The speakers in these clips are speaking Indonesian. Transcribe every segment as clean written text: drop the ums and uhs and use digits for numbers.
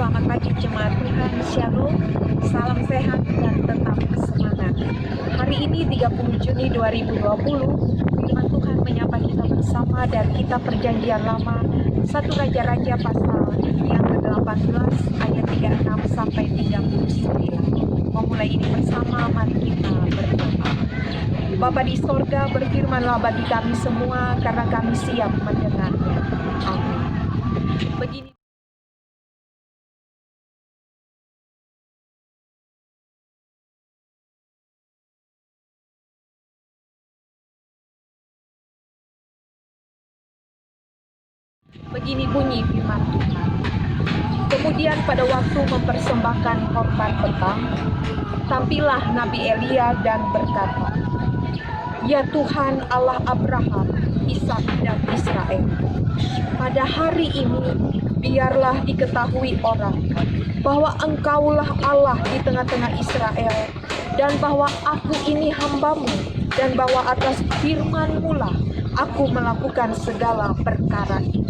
Selamat pagi jemaat Tuhan, Shalom, salam sehat dan tetap semangat. Hari ini 30 Juni 2020, firman Tuhan menyapa kita bersama dan kita perjanjian lama 1 Raja-Raja pasal yang ke-18 ayat 36 sampai 39. Memulai ini bersama, mari kita berdoa. Bapa di sorga, berfirmanlah bagi kami semua karena kami siap mendengarnya. Amin. Begini bunyi firman Tuhan. Kemudian pada waktu mempersembahkan korban petang, tampillah Nabi Elia dan berkata, "Ya Tuhan Allah Abraham, Ishak dan Israel, pada hari ini biarlah diketahui orang bahwa Engkaulah Allah di tengah-tengah Israel, dan bahwa aku ini hambamu, dan bahwa atas firman-Mu lah aku melakukan segala perkara ini.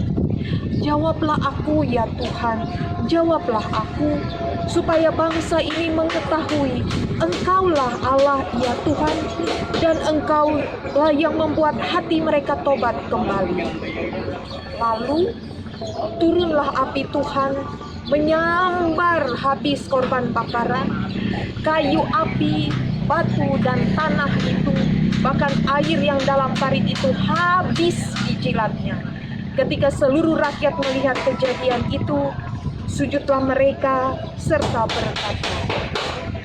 Jawablah aku ya Tuhan, jawablah aku, supaya bangsa ini mengetahui Engkaulah Allah ya Tuhan, dan Engkaulah yang membuat hati mereka tobat kembali." Lalu turunlah api Tuhan menyambar habis korban bakaran, kayu api, batu dan tanah itu, bahkan air yang dalam parit itu habis dijilatnya. Ketika seluruh rakyat melihat kejadian itu, sujudlah mereka serta berkata,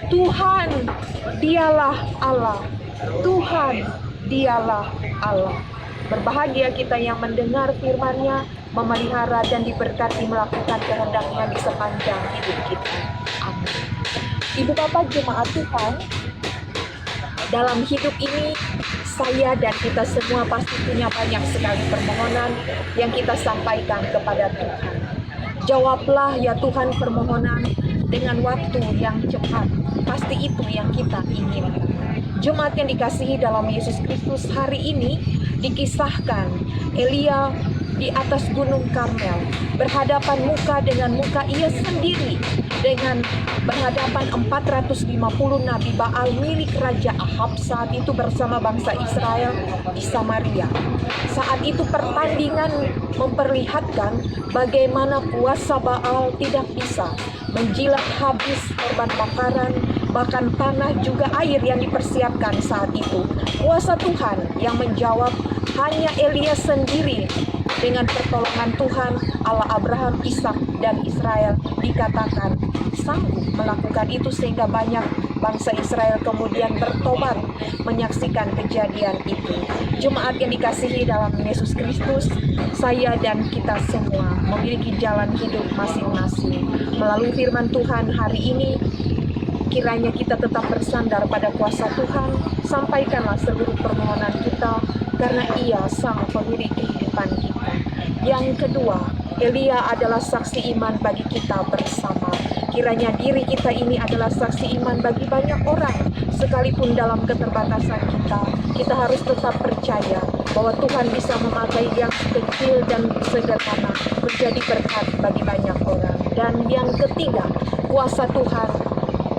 "Tuhan, dialah Allah. Tuhan, dialah Allah." Berbahagia kita yang mendengar firman-Nya, memelihara dan diberkati melakukan kehendak-Nya di sepanjang hidup kita. Amin. Ibu Bapak jemaat Tuhan, dalam hidup ini saya dan kita semua pasti punya banyak sekali permohonan yang kita sampaikan kepada Tuhan. Jawablah ya Tuhan permohonan dengan waktu yang cepat. Pasti itu yang kita inginkan. Jemaat yang dikasihi dalam Yesus Kristus, hari ini dikisahkan Elia di atas Gunung Karmel, berhadapan muka dengan muka ia sendiri dengan berhadapan 450 Nabi Baal milik Raja Ahab saat itu bersama bangsa Israel di Samaria. Saat itu pertandingan memperlihatkan bagaimana kuasa Baal tidak bisa menjilat habis korban bakaran, bahkan tanah juga air yang dipersiapkan saat itu. Kuasa Tuhan yang menjawab, hanya Elia sendiri dengan pertolongan Tuhan Allah Abraham, Ishak dan Israel dikatakan sanggup melakukan itu, sehingga banyak bangsa Israel kemudian bertobat menyaksikan kejadian itu. Jemaat yang dikasihi dalam Yesus Kristus, saya dan kita semua memiliki jalan hidup masing-masing. Melalui firman Tuhan hari ini, kiranya kita tetap bersandar pada kuasa Tuhan. Sampaikanlah seluruh permohonan kita, karena Ia sang pemilik kehidupan kita. Yang kedua, Elia adalah saksi iman bagi kita bersama. Kiranya diri kita ini adalah saksi iman bagi banyak orang. Sekalipun dalam keterbatasan kita harus tetap percaya bahwa Tuhan bisa memakai yang kecil dan sederhana menjadi berkat bagi banyak orang. Dan yang ketiga, kuasa Tuhan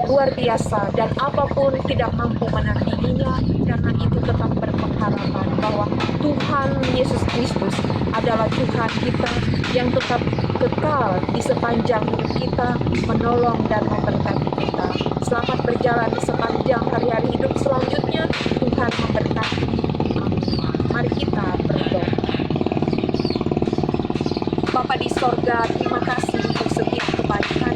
luar biasa dan apapun tidak mampu menandinginya, karena itu tetap berpengharapan bahwa Tuhan Yesus Kristus adalah Tuhan kita yang tetap kekal di sepanjang hidup kita, menolong dan memberkati kita. Selamat berjalan di sepanjang hari-hari hidup selanjutnya. Tuhan memberkati. Amin. Mari kita berdoa. Bapa di sorga, terima kasih untuk setiap kebaikan.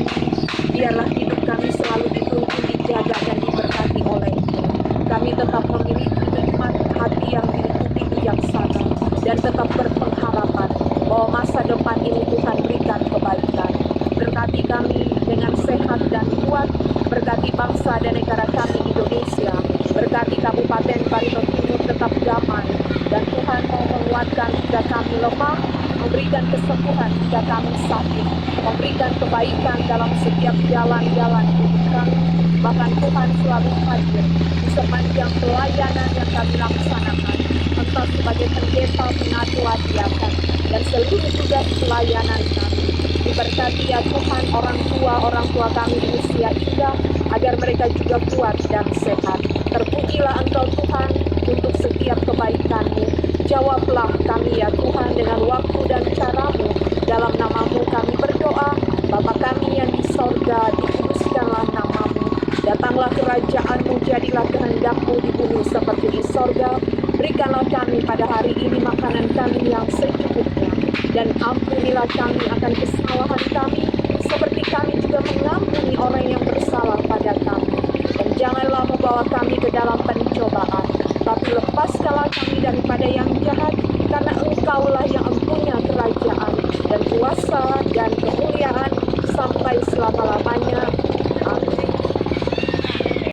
Biarlah hidup kami selalu dituntun, dijaga dan diberkati oleh-Mu. Kami tetap memiliki hikmat hati yang diliputi bijaksana dan tetap berpengharapan bahwa masa depan ini Tuhan berikan kebaikan. Berkati kami dengan sehat dan kuat, berkati bangsa dan negara kami Indonesia, berkati Kabupaten Barito Timur tetap damai, dan Tuhan mau menguatkan jika kami lemah, memberikan kesembuhan jika kami sakit, memberikan kebaikan dalam setiap jalan-jalan hidup kami. Bahkan Tuhan selalu hadir di sepanjang pelayanan yang kami laksanakan, entah sebagai pendeta, pengatua, diakan, dan seluruh tugas pelayanan kami. Diberkati ya Tuhan orang tua kami di usia indah, agar mereka juga kuat dan sehat. Terpujilah Engkau Tuhan untuk setiap kebaikan-Mu. Jawablah kami ya Tuhan dengan waktu dan cara-Mu. Dalam nama-Mu kami berdoa, Bapa kami yang di sorga, dikuduskanlah nama-Mu. Datanglah kerajaan-Mu, jadilah kehendak-Mu di bumi seperti di sorga. Berikanlah kami pada hari ini makanan kami yang secukupnya. Dan ampunilah kami akan kesalahan kami, seperti kami juga mengampuni orang yang bersalah pada kami. Dan janganlah membawa kami ke dalam pencobaan, tapi lepaskanlah kami daripada yang jahat, karena Engkaulah yang empunya kerajaan dan kuasa dan kemuliaan sampai selama